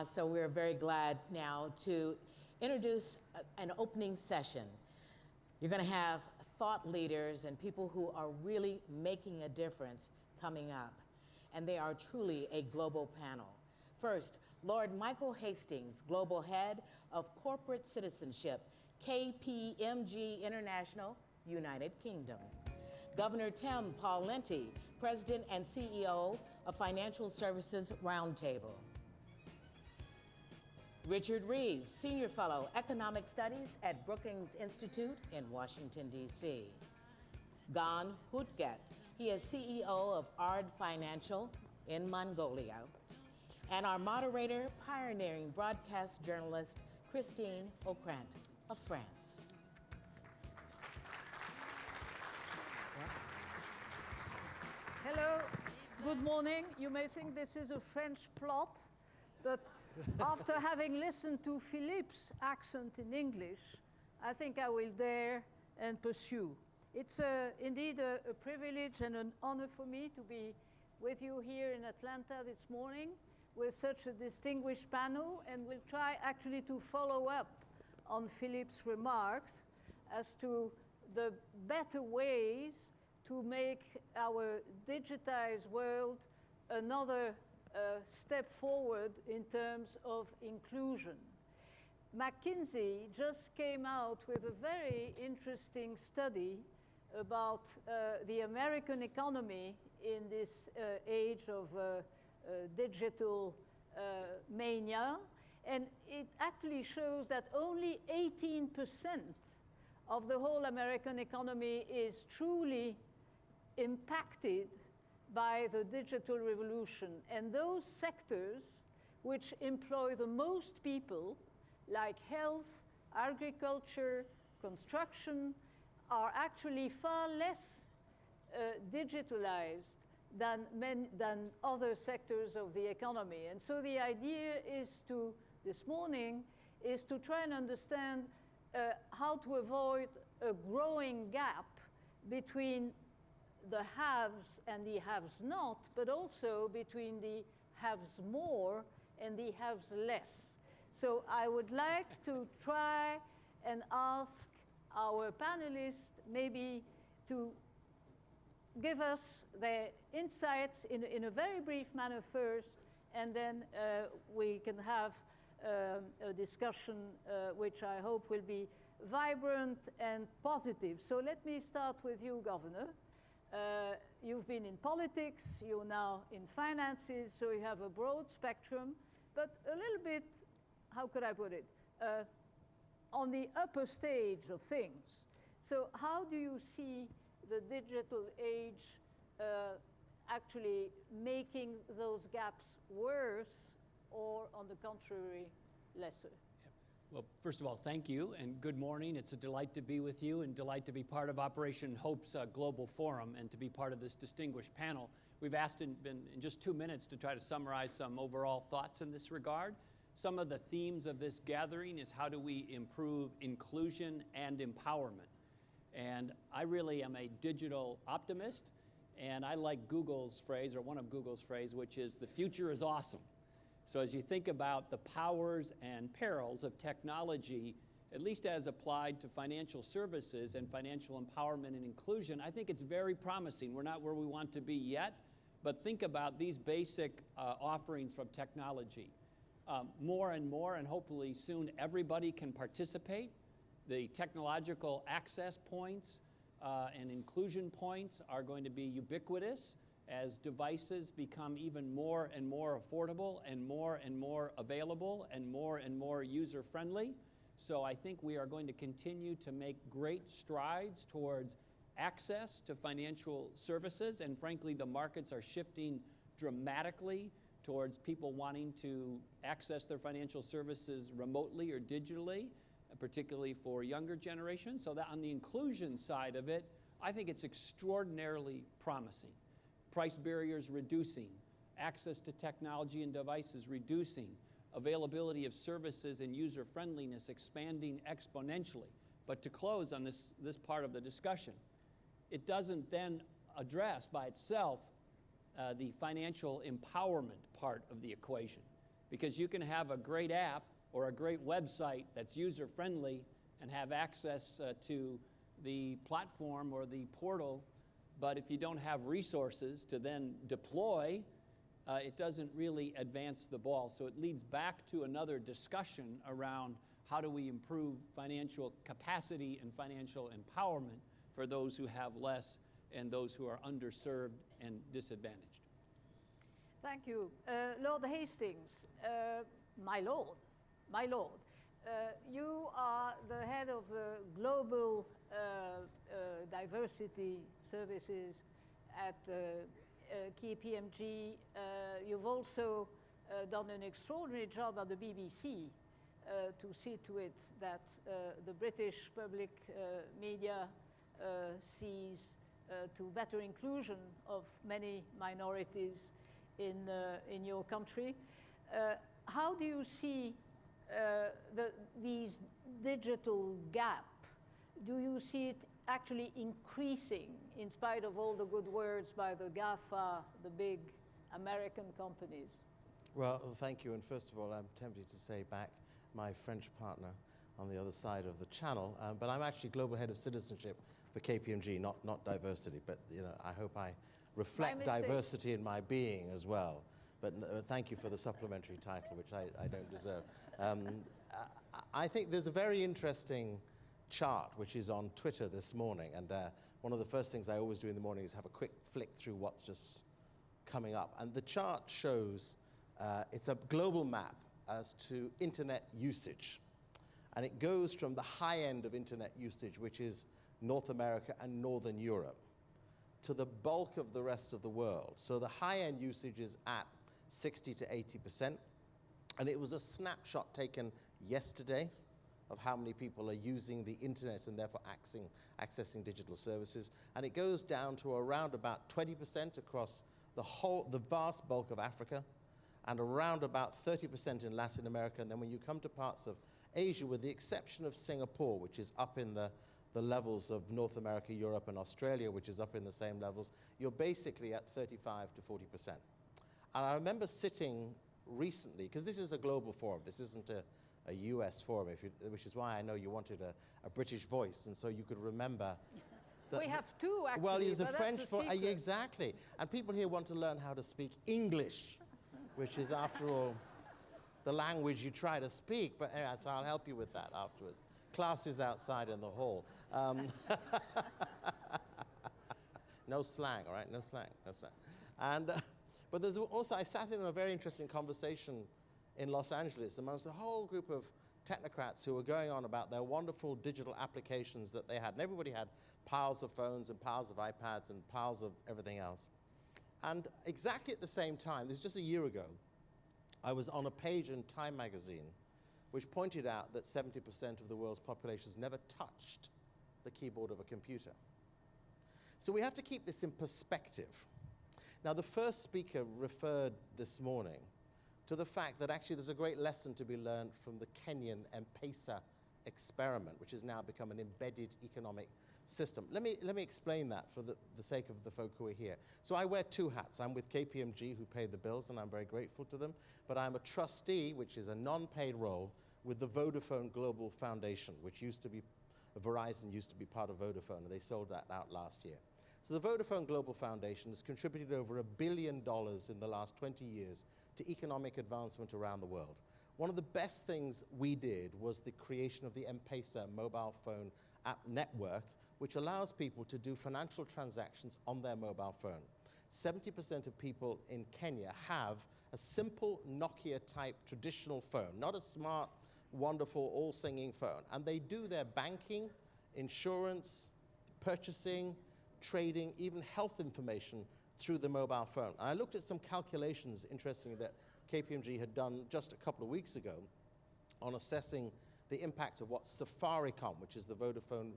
So we're very glad now to introduce an opening session. You're going to have thought leaders and people who are really making a difference coming up. And they are truly a global panel. First, Lord Michael Hastings, Global Head of Corporate Citizenship, KPMG International, United Kingdom. Governor Tim Pawlenty, President and CEO of Financial Services Roundtable. Richard Reeves, Senior Fellow, Economic Studies at Brookings Institute in Washington, D.C. Gan Hutagt, he is CEO of ARD Financial in Mongolia. And our moderator, pioneering broadcast journalist, Christine Ockrent of France. Hello, good morning. You may think this is a French plot, but after having listened to Philippe's accent in English, I think I will dare and pursue. It's indeed a privilege and an honor for me to be with you here in Atlanta this morning with such a distinguished panel, and we'll try actually to follow up on Philippe's remarks as to the better ways to make our digitized world another step forward in terms of inclusion. McKinsey just came out with a very interesting study about the American economy in this age of digital mania, and it actually shows that only 18% of the whole American economy is truly impacted by the digital revolution. And those sectors which employ the most people, like health, agriculture, construction, are actually far less digitalized than other sectors of the economy. And so the idea is this morning, is to try and understand how to avoid a growing gap between the haves and the haves not, but also between the haves more and the haves less. So I would like to try and ask our panelists maybe to give us their insights in a very brief manner first, and then we can have a discussion which I hope will be vibrant and positive. So let me start with you, Governor. You've been in politics, you're now in finances, so you have a broad spectrum, but a little bit, how could I put it, on the upper stage of things. So how do you see the digital age actually making those gaps worse, or on the contrary, lesser? Well, first of all, thank you and good morning. It's a delight to be with you and delight to be part of Operation Hope's Global Forum and to be part of this distinguished panel. We've asked in just 2 minutes to try to summarize some overall thoughts in this regard. Some of the themes of this gathering is how do we improve inclusion and empowerment. And I really am a digital optimist, and I like Google's phrase, or one of Google's phrase, which is the future is awesome. So as you think about the powers and perils of technology, at least as applied to financial services and financial empowerment and inclusion, I think it's very promising. We're not where we want to be yet, but think about these basic offerings from technology. More and more, and hopefully soon everybody can participate. The technological access points and inclusion points are going to be ubiquitous as devices become even more and more affordable and more available and more user-friendly. So I think we are going to continue to make great strides towards access to financial services, and frankly, the markets are shifting dramatically towards people wanting to access their financial services remotely or digitally, particularly for younger generations. So that on the inclusion side of it, I think it's extraordinarily promising. Price barriers reducing, access to technology and devices reducing, availability of services and user friendliness expanding exponentially. But to close on this part of the discussion, it doesn't then address by itself the financial empowerment part of the equation. because you can have a great app or a great website that's user-friendly and have access to the platform or the portal, but if you don't have resources to then deploy, it doesn't really advance the ball. So it leads back to another discussion around how do we improve financial capacity and financial empowerment for those who have less and those who are underserved and disadvantaged. Thank you. Lord Hastings, my lord, you are the head of the global diversity services at KPMG. You've also done an extraordinary job at the BBC to see to it that the British public media sees to better inclusion of many minorities in your country. How do you see these digital gap? Do you see it actually increasing in spite of all the good words by the GAFA, the big American companies? Well, thank you. And first of all, I'm tempted to say back my French partner on the other side of the channel, but I'm actually global head of citizenship for KPMG, not diversity. But I hope I reflect diversity in my being as well. But thank you for the supplementary title, which I don't deserve. I think there's a very interesting chart which is on Twitter this morning, and one of the first things I always do in the morning is have a quick flick through what's just coming up. And the chart shows it's a global map as to internet usage. And it goes from the high end of internet usage, which is North America and Northern Europe, to the bulk of the rest of the world. So the high end usage is at 60 to 80%. And it was a snapshot taken yesterday of how many people are using the internet and therefore accessing digital services. And it goes down to around about 20% across the vast bulk of Africa, and around about 30% in Latin America. And then when you come to parts of Asia, with the exception of Singapore, which is up in the levels of North America, Europe, and Australia, which is up in the same levels, you're basically at 35 to 40%. And I remember sitting recently, because this is a global forum, this isn't a US forum, which is why I know you wanted a British voice, and so you could remember. We have two, actually. Well, it's a French voice. Exactly. And people here want to learn how to speak English, which is, after all, the language you try to speak. But anyway, so I'll help you with that afterwards. Class is outside in the hall. No slang, all right? No slang. And, but there's also, I sat in a very interesting conversation in Los Angeles amongst a whole group of technocrats who were going on about their wonderful digital applications that they had. And everybody had piles of phones and piles of iPads and piles of everything else. And exactly at the same time, this was just a year ago, I was on a page in Time magazine which pointed out that 70% of the world's population has never touched the keyboard of a computer. So we have to keep this in perspective. Now, the first speaker referred this morning to the fact that actually there's a great lesson to be learned from the Kenyan M-Pesa experiment, which has now become an embedded economic system. Let me explain that for the sake of the folk who are here. So I wear two hats. I'm with KPMG, who pay the bills, and I'm very grateful to them. But I'm a trustee, which is a non-paid role, with the Vodafone Global Foundation, which used to be, Verizon used to be part of Vodafone, and they sold that out last year. So the Vodafone Global Foundation has contributed over $1 billion in the last 20 years to economic advancement around the world. One of the best things we did was the creation of the M-Pesa mobile phone app network, which allows people to do financial transactions on their mobile phone. 70% of people in Kenya have a simple Nokia-type traditional phone, not a smart, wonderful, all-singing phone. And they do their banking, insurance, purchasing, trading, even health information through the mobile phone. And I looked at some calculations, interestingly, that KPMG had done just a couple of weeks ago on assessing the impact of what Safaricom, which is the Vodafone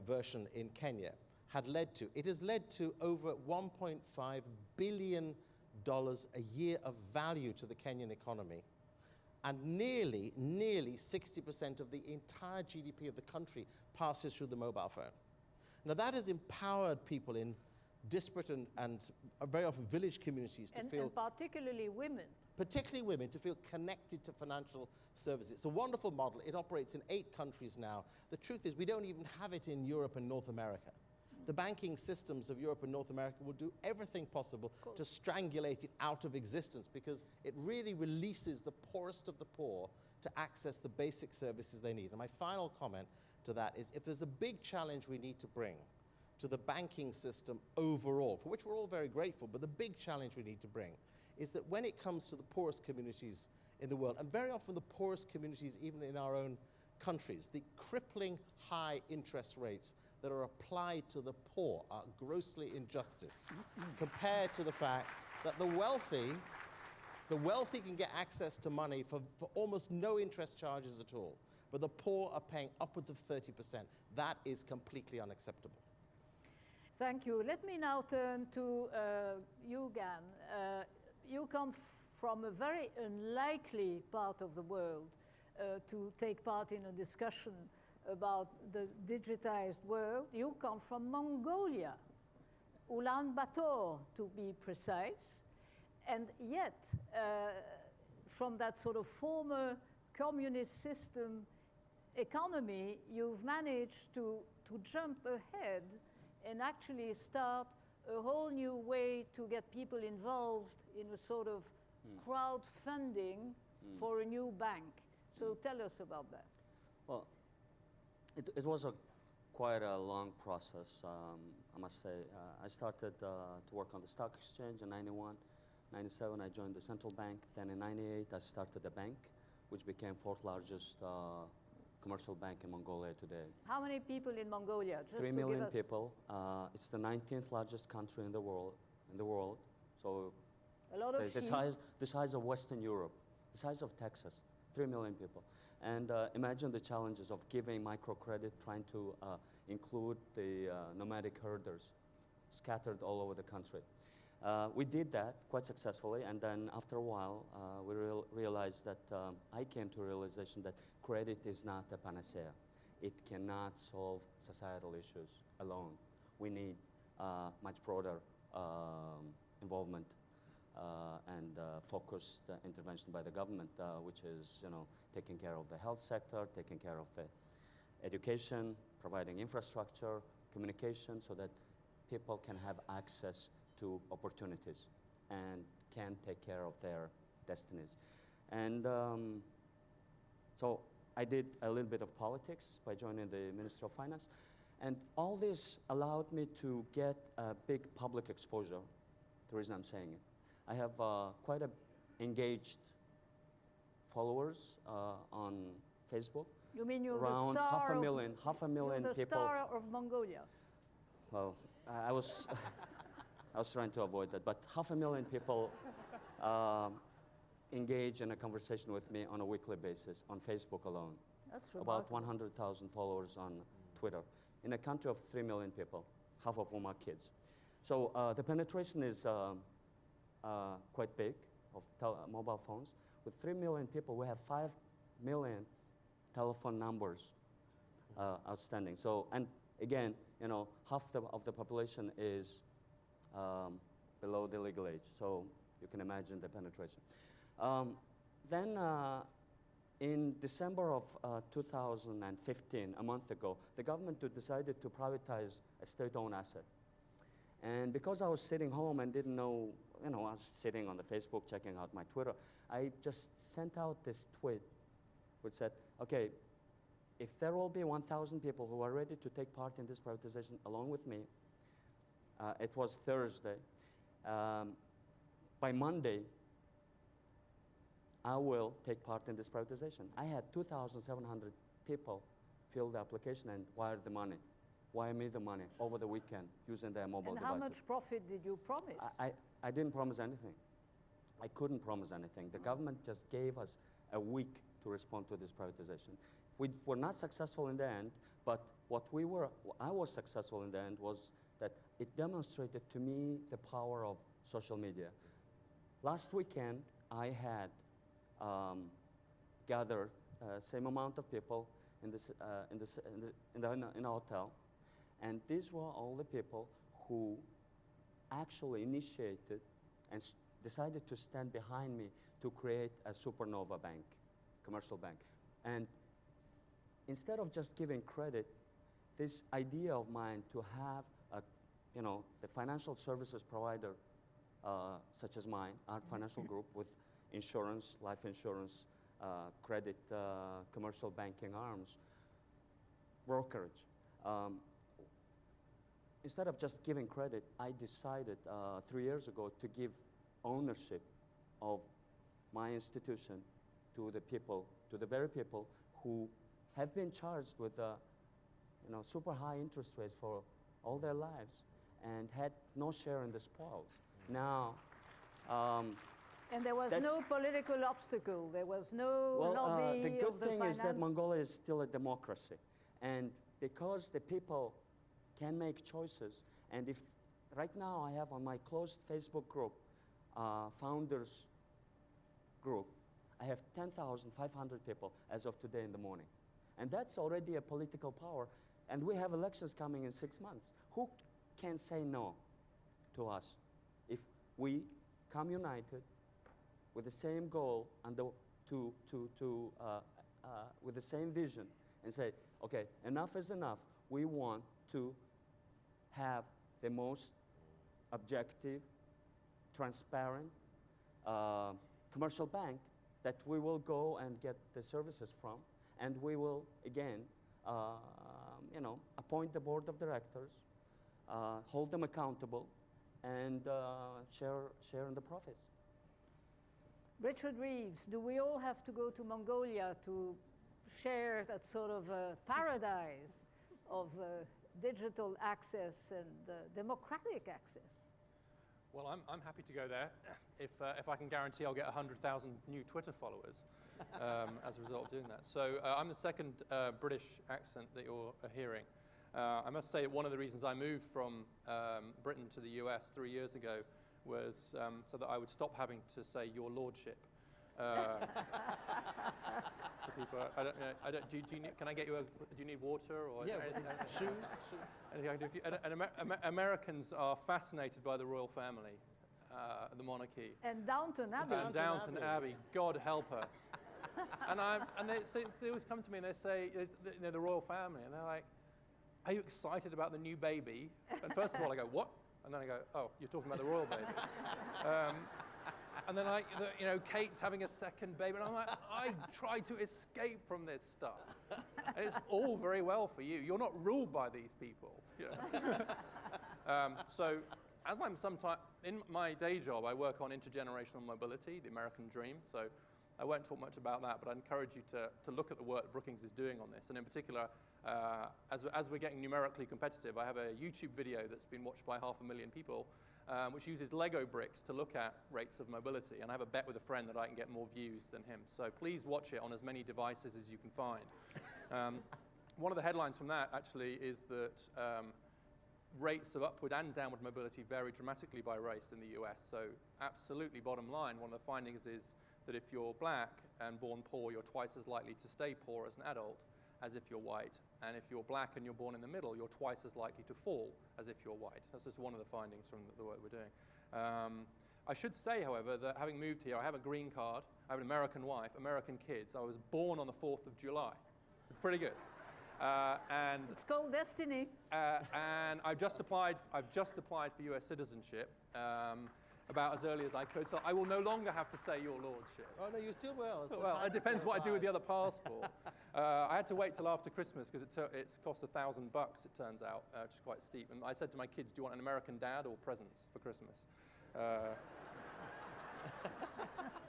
version in Kenya, had led to. It has led to over $1.5 billion a year of value to the Kenyan economy. And nearly 60% of the entire GDP of the country passes through the mobile phone. Now that has empowered people in disparate and very often village communities to feel... And particularly women. particularly women, to feel connected to financial services. It's a wonderful model. It operates in 8 countries now. The truth is we don't even have it in Europe and North America. The banking systems of Europe and North America will do everything possible to strangulate it out of existence, because it really releases the poorest of the poor to access the basic services they need. And my final comment to that is, if there's a big challenge we need to bring to the banking system overall, for which we're all very grateful, but the big challenge we need to bring is that when it comes to the poorest communities in the world, and very often the poorest communities even in our own countries, the crippling high interest rates that are applied to the poor are grossly injustice compared to the fact that the wealthy can get access to money for almost no interest charges at all, but the poor are paying upwards of 30%. That is completely unacceptable. Thank you. Let me now turn to you, Gan. You come from a very unlikely part of the world to take part in a discussion about the digitized world. You come from Mongolia, Ulaanbaatar to be precise, and yet from that sort of former communist system economy, you've managed to jump ahead and actually start a whole new way to get people involved in a sort of crowdfunding for a new bank. So tell us about that. Well, it was quite a long process, I must say. I started to work on the stock exchange in 91. 97, I joined the central bank. Then in 98, I started a bank, which became 4th largest commercial bank in Mongolia today. How many people in Mongolia? Just 3 million people. It's the 19th largest country in the world. So a lot of the size of Western Europe, the size of Texas. 3 million people. And imagine the challenges of giving microcredit, trying to include the nomadic herders scattered all over the country. We did that quite successfully, and then after a while, we realized that I came to a realization that credit is not a panacea. It cannot solve societal issues alone. We need much broader involvement and focused intervention by the government, which is, taking care of the health sector, taking care of the education, providing infrastructure, communication, so that people can have access to opportunities and can take care of their destinies. And so I did a little bit of politics by joining the Ministry of Finance. And all this allowed me to get a big public exposure, the reason I'm saying it. I have quite engaged followers on Facebook. You mean you're around the star half a million you're the people. star of Mongolia. Well, I was trying to avoid that, but 500,000 people engage in a conversation with me on a weekly basis on Facebook alone. That's remarkable. About 100,000 followers on Twitter in a country of 3 million people, half of whom are kids. So the penetration is quite big of mobile phones. With 3 million people, we have 5 million telephone numbers outstanding. So, and again, half of the population is below the legal age. So you can imagine the penetration. Then in December of 2015, a month ago, the government decided to privatize a state-owned asset. And because I was sitting home and didn't know, I was sitting on the Facebook checking out my Twitter, I just sent out this tweet which said, okay, if there will be 1,000 people who are ready to take part in this privatization along with me, it was Thursday, by Monday, I will take part in this privatization. I had 2,700 people fill the application and wire the money. Wire me the money over the weekend using their mobile devices. And how much profit did you promise? I didn't promise anything. I couldn't promise anything. The government just gave us a week to respond to this privatization. We were not successful in the end, but I was successful in the end was that it demonstrated to me the power of social media. Last weekend, I had gathered same amount of people in a hotel, and these were all the people who actually initiated and decided to stand behind me to create a supernova bank, commercial bank. And instead of just giving credit, this idea of mine to have the financial services provider such as mine, our financial group with insurance, life insurance, credit, commercial banking arms, brokerage. Instead of just giving credit, I decided 3 years ago to give ownership of my institution to the people, to the very people who have been charged with super high interest rates for all their lives and had no share in the spoils. Now, and there was no political obstacle. There was no lobby the good of the thing is that Mongolia is still a democracy. And because the people can make choices, and if right now I have on my closed Facebook group, founders group, I have 10,500 people as of today in the morning. And that's already a political power. And we have elections coming in 6 months. Who can say no to us if we come united with the same goal and with the same vision and say, okay, enough is enough. We want to have the most objective, transparent commercial bank that we will go and get the services from, and we will again, appoint the board of directors, hold them accountable, and share in the profits. Richard Reeves, do we all have to go to Mongolia to share that sort of paradise of digital access and democratic access? Well, I'm happy to go there if I can guarantee I'll get 100,000 new Twitter followers as a result of doing that. So I'm the second British accent that you're hearing. I must say one of the reasons I moved from Britain to the US 3 years ago was so that I would stop having to say "Your Lordship." To people, can I get you do you need water or shoes? Americans are fascinated by the royal family, the monarchy. And Downton Abbey. And Downton Abbey. God help us. and they always come to me and they say, the royal family, and they're like, "Are you excited about the new baby?" And first of all, I go, "What?" And then I go, "Oh, you're talking about the royal baby." And then Kate's having a second baby, and I'm like, I try to escape from this stuff. And it's all very well for you. You're not ruled by these people. So as I'm sometimes, in my day job, I work on intergenerational mobility, the American dream. So I won't talk much about that, but I encourage you to look at the work Brookings is doing on this. And in particular, as we're getting numerically competitive, I have a YouTube video that's been watched by 500,000 people, which uses Lego bricks to look at rates of mobility. And I have a bet with a friend that I can get more views than him. So please watch it on as many devices as you can find. One of the headlines from that actually is that rates of upward and downward mobility vary dramatically by race in the US. So absolutely bottom line, one of the findings is that if you're black and born poor, you're twice as likely to stay poor as an adult as if you're white. And if you're black and you're born in the middle, you're twice as likely to fall as if you're white. That's just one of the findings from the work we're doing. I should say, however, that having moved here, I have a green card, I have an American wife, American kids. I was born on the 4th of July. Pretty good. And it's called destiny. And I've just applied for US citizenship about as early as I could. So I will no longer have to say "Your Lordship." Oh, no, you still will. Well, it depends what I do with the other passport. I had to wait till after Christmas because it's cost $1,000, it turns out, which is quite steep. And I said to my kids, "Do you want an American dad or presents for Christmas?"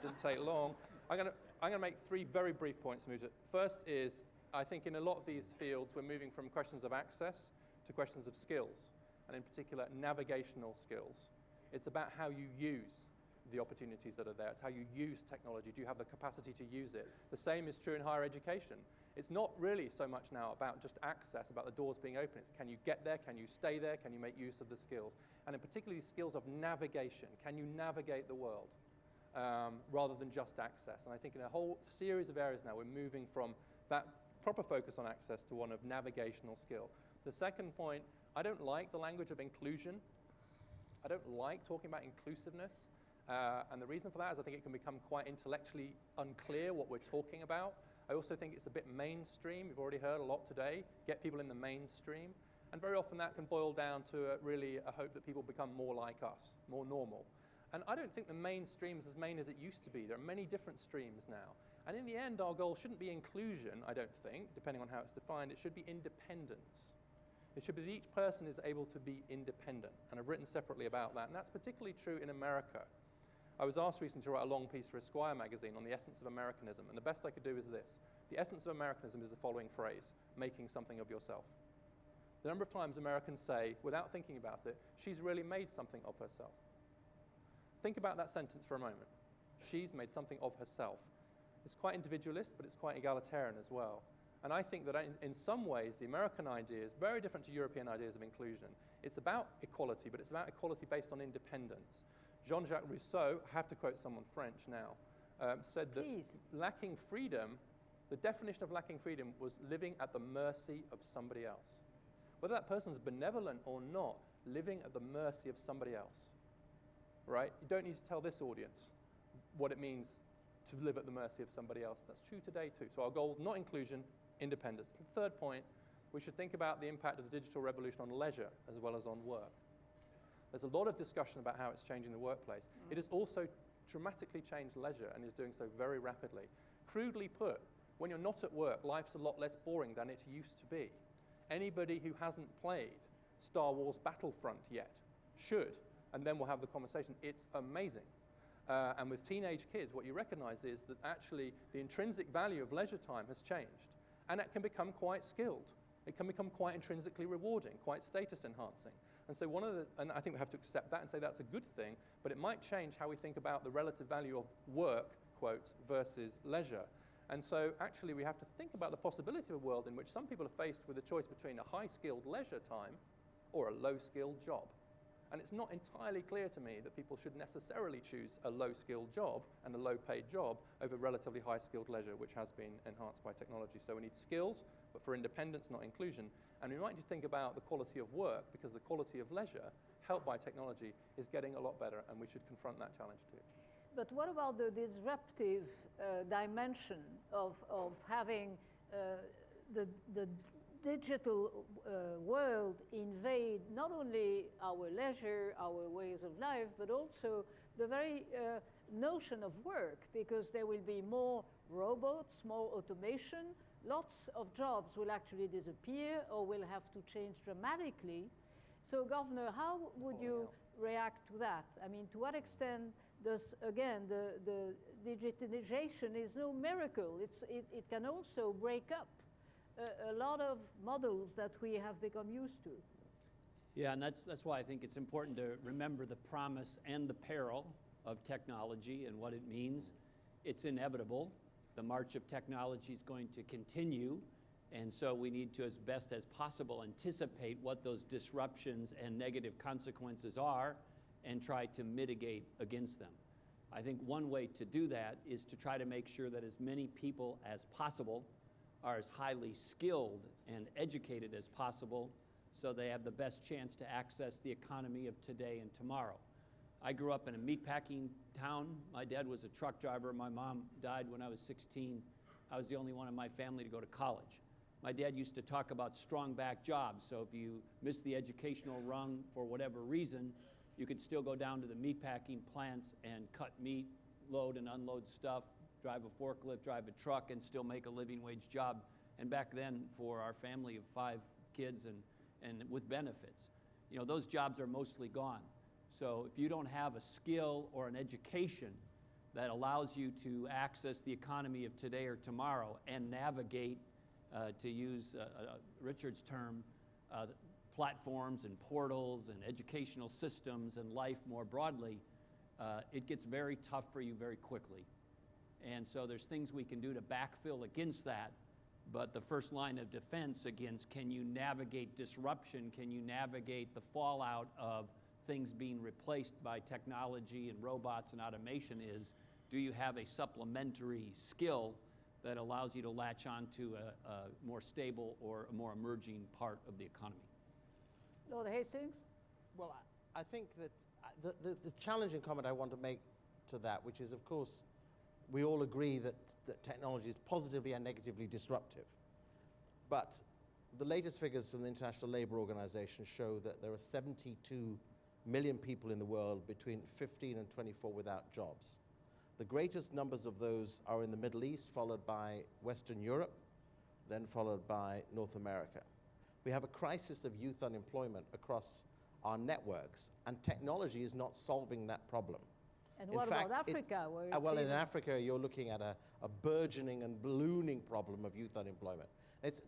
Didn't take long. I'm going to make 3 very brief points. First is, I think in a lot of these fields, we're moving from questions of access to questions of skills, and in particular, navigational skills. It's about how you use the opportunities that are there. It's how you use technology. Do you have the capacity to use it? The same is true in higher education. It's not really so much now about just access, about the doors being open. It's can you get there? Can you stay there? Can you make use of the skills? And in particular, skills of navigation. Can you navigate the world rather than just access? And I think in a whole series of areas now, we're moving from that proper focus on access to one of navigational skill. The second point, I don't like the language of inclusion. I don't like talking about inclusiveness. And the reason for that is I think it can become quite intellectually unclear what we're talking about. I also think it's a bit mainstream. You've already heard a lot today. Get people in the mainstream. And very often that can boil down to really a hope that people become more like us, more normal. And I don't think the mainstream is as main as it used to be. There are many different streams now. And in the end, our goal shouldn't be inclusion, I don't think, depending on how it's defined. It should be independence. It should be that each person is able to be independent. And I've written separately about that. And that's particularly true in America. I was asked recently to write a long piece for Esquire magazine on the essence of Americanism. And the best I could do is this. The essence of Americanism is the following phrase: making something of yourself. The number of times Americans say, without thinking about it, she's really made something of herself. Think about that sentence for a moment. She's made something of herself. It's quite individualist, but it's quite egalitarian as well. And I think that in some ways, the American idea is very different to European ideas of inclusion. It's about equality, but it's about equality based on independence. Jean-Jacques Rousseau, I have to quote someone French now, said that lacking freedom, the definition of lacking freedom was living at the mercy of somebody else. Whether that person's benevolent or not, living at the mercy of somebody else, right? You don't need to tell this audience what it means to live at the mercy of somebody else. That's true today too. So our goal is not inclusion, independence. The third point, we should think about the impact of the digital revolution on leisure as well as on work. There's a lot of discussion about how it's changing the workplace. It has also dramatically changed leisure and is doing so very rapidly. Crudely put, when you're not at work, life's a lot less boring than it used to be. Anybody who hasn't played Star Wars Battlefront yet should, and then we'll have the conversation. It's amazing. And with teenage kids, what you recognize is that actually the intrinsic value of leisure time has changed. And it can become quite skilled. It can become quite intrinsically rewarding, quite status enhancing. And so and I think we have to accept that and say that's a good thing, but it might change how we think about the relative value of work, quote, versus leisure. And so actually we have to think about the possibility of a world in which some people are faced with a choice between a high-skilled leisure time or a low-skilled job. And it's not entirely clear to me that people should necessarily choose a low-skilled job and a low-paid job over relatively high-skilled leisure, which has been enhanced by technology. So we need skills, but for independence, not inclusion. And we might need to think about the quality of work, because the quality of leisure, helped by technology, is getting a lot better, and we should confront that challenge too. But what about the disruptive dimension of having the digital world invade not only our leisure, our ways of life, but also the very notion of work, because there will be more robots, more automation. Lots of jobs will actually disappear or will have to change dramatically. So, Governor, how would you react to that? I mean, to what extent does, again, the digitalization is no miracle. It can also break up a lot of models that we have become used to. Yeah, and that's why I think it's important to remember the promise and the peril of technology and what it means. It's inevitable. The march of technology is going to continue, and so we need to, as best as possible, anticipate what those disruptions and negative consequences are and try to mitigate against them. I think one way to do that is to try to make sure that as many people as possible are as highly skilled and educated as possible, so they have the best chance to access the economy of today and tomorrow. I grew up in a meatpacking town. My dad was a truck driver. My mom died when I was 16. I was the only one in my family to go to college. My dad used to talk about strong back jobs, so if you missed the educational rung for whatever reason, you could still go down to the meatpacking plants and cut meat, load and unload stuff, drive a forklift, drive a truck, and still make a living wage job. And back then, for our family of 5 kids and with benefits, you know, those jobs are mostly gone. So if you don't have a skill or an education that allows you to access the economy of today or tomorrow and navigate, to use Richard's term, platforms and portals and educational systems and life more broadly, it gets very tough for you very quickly. And so there's things we can do to backfill against that, but the first line of defense against can you navigate disruption, can you navigate the fallout of things being replaced by technology and robots and automation is, do you have a supplementary skill that allows you to latch on to a more stable or a more emerging part of the economy? Lord Hastings? Well, I think that the challenging comment I want to make to that, which is, of course, we all agree that technology is positively and negatively disruptive. But the latest figures from the International Labour Organization show that there are 72 million people in the world between 15 and 24 without jobs. The greatest numbers of those are in the Middle East, followed by Western Europe, then followed by North America. We have a crisis of youth unemployment across our networks, and technology is not solving that problem. And In what fact, about Africa? Where it's well, in even- Africa, you're looking at a burgeoning and ballooning problem of youth unemployment.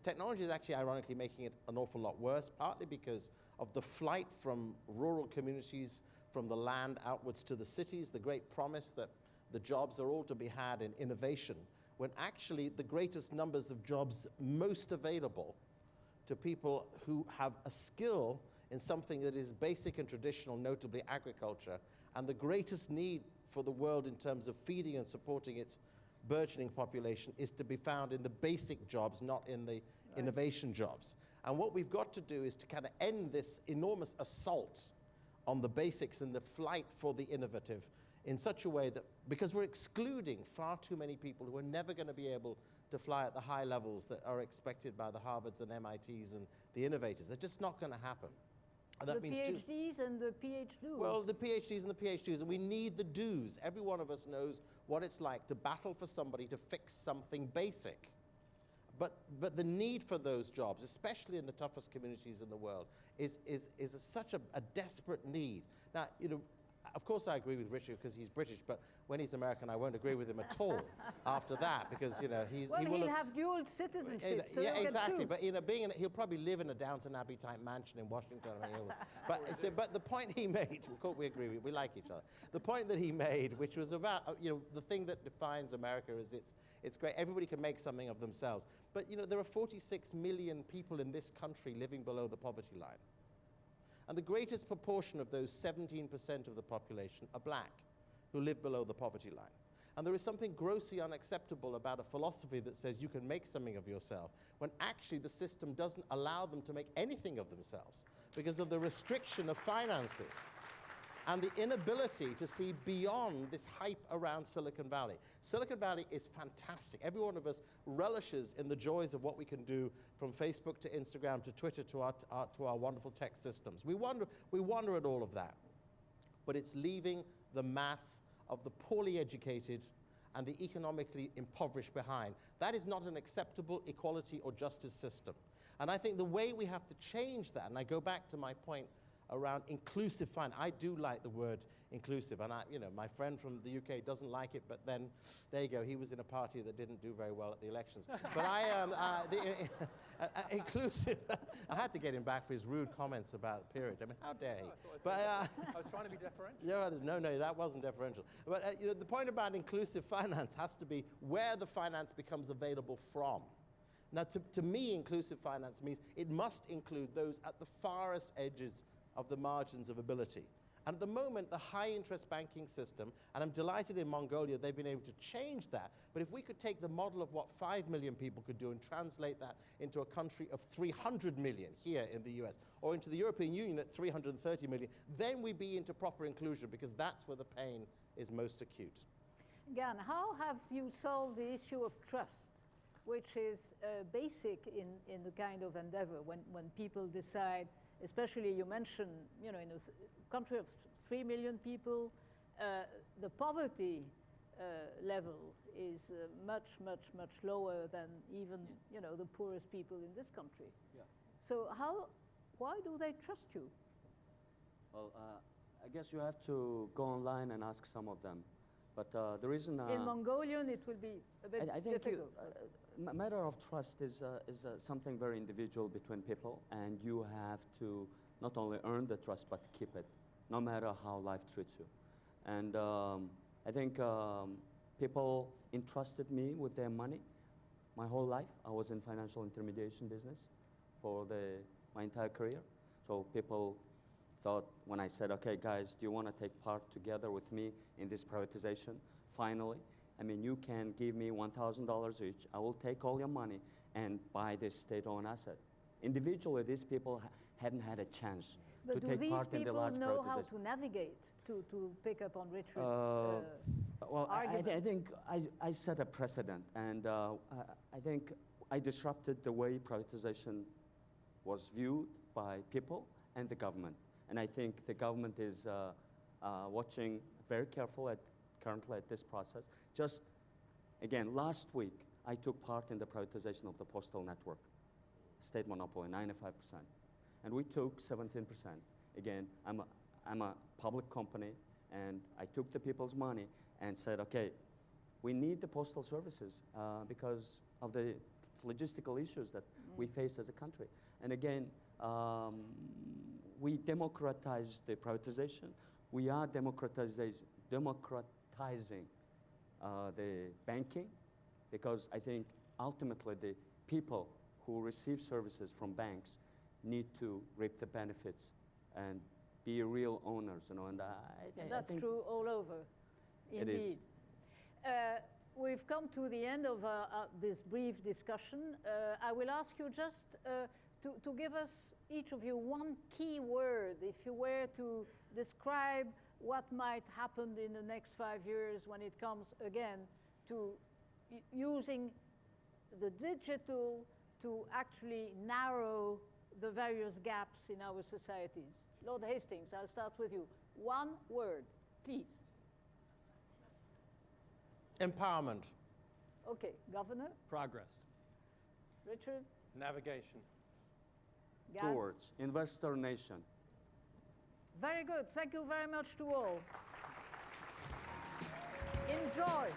Technology is actually, ironically, making it an awful lot worse, partly because of the flight from rural communities, from the land outwards to the cities, the great promise that the jobs are all to be had in innovation, when actually the greatest numbers of jobs most available to people who have a skill in something that is basic and traditional, notably agriculture, and the greatest need for the world in terms of feeding and supporting its burgeoning population is to be found in the basic jobs, not in the innovation jobs. And what we've got to do is to kind of end this enormous assault on the basics and the flight for the innovative in such a way that, because we're excluding far too many people who are never going to be able to fly at the high levels that are expected by the Harvards and MITs and the innovators. They're just not going to happen. And that the means PhDs and the PhDs. well, the PhDs and the PhDs, and we need the do's. Every one of us knows what it's like to battle for somebody to fix something basic. But the need for those jobs, especially in the toughest communities in the world, is such a desperate need. Now, you know, of course I agree with Richard because he's British, but when he's American, I won't agree with him at all after that, because, you know, he'll have dual citizenship, so yeah, you can exactly. choose. But, you know, he'll probably live in a Downton Abbey type mansion in Washington. I mean, but the point he made, of course we agree, we like each other. The point that he made, which was about, you know, the thing that defines America is it's great. Everybody can make something of themselves. But, you know, there are 46 million people in this country living below the poverty line. And the greatest proportion of those 17% of the population are black, who live below the poverty line. And there is something grossly unacceptable about a philosophy that says you can make something of yourself, when actually the system doesn't allow them to make anything of themselves because of the restriction of finances and the inability to see beyond this hype around Silicon Valley. Silicon Valley is fantastic. Every one of us relishes in the joys of what we can do, from Facebook to Instagram to Twitter to our wonderful tech systems. We wonder at all of that. But it's leaving the mass of the poorly educated and the economically impoverished behind. That is not an acceptable equality or justice system. And I think the way we have to change that, and I go back to my point around inclusive finance. I do like the word inclusive, and my friend from the UK doesn't like it, but then there you go, he was in a party that didn't do very well at the elections. But inclusive, I had to get him back for his rude comments about the period. I mean, how dare he? I was trying to be deferential. No, that wasn't deferential. But the point about inclusive finance has to be where the finance becomes available from. Now, to me, inclusive finance means it must include those at the farthest edges of the margins of ability. And at the moment, the high-interest banking system, and I'm delighted in Mongolia they've been able to change that, but if we could take the model of what 5 million people could do and translate that into a country of 300 million here in the US, or into the European Union at 330 million, then we'd be into proper inclusion, because that's where the pain is most acute. Gan, how have you solved the issue of trust, which is basic in the kind of endeavor when people decide, especially you mentioned, in a country of 3 million people, the poverty level is much, much, much lower than even, the poorest people in this country. Yeah. So why do they trust you? Well, I guess you have to go online and ask some of them. But the reason... in Mongolian, it will be a bit I think difficult. matter of trust is something very individual between people, and you have to not only earn the trust, but keep it, no matter how life treats you. And I think people entrusted me with their money my whole life. I was in financial intermediation business for my entire career. So people thought, when I said, okay, guys, do you want to take part together with me in this privatization? Finally, I mean, you can give me $1,000 each. I will take all your money and buy this state-owned asset. Individually, these people hadn't had a chance But to do take these part in the people large know how privatization. to navigate, to pick up on Richard's Well, I argument? think I set a precedent, and I think I disrupted the way privatization was viewed by people and the government. And I think the government is watching very careful currently at this process. Just, again, last week, I took part in the privatization of the postal network, state monopoly, 95%. And we took 17%. Again, I'm a public company, and I took the people's money and said, okay, we need the postal services because of the logistical issues that we face as a country. And again, we democratized the privatization. We are democratizing the banking, because I think ultimately the people who receive services from banks need to reap the benefits and be real owners, you know. And That's true all over, It is. indeed. We've come to the end of this brief discussion. I will ask you just to give us, each of you, one key word, if you were to describe what might happen in the next 5 years when it comes, again, to using the digital to actually narrow the various gaps in our societies. Lord Hastings, I'll start with you. One word, please. Empowerment. Okay, Governor, Progress. Richard, Navigation. Gan. Towards investor nation. Very good. Thank you very much to all. Enjoy.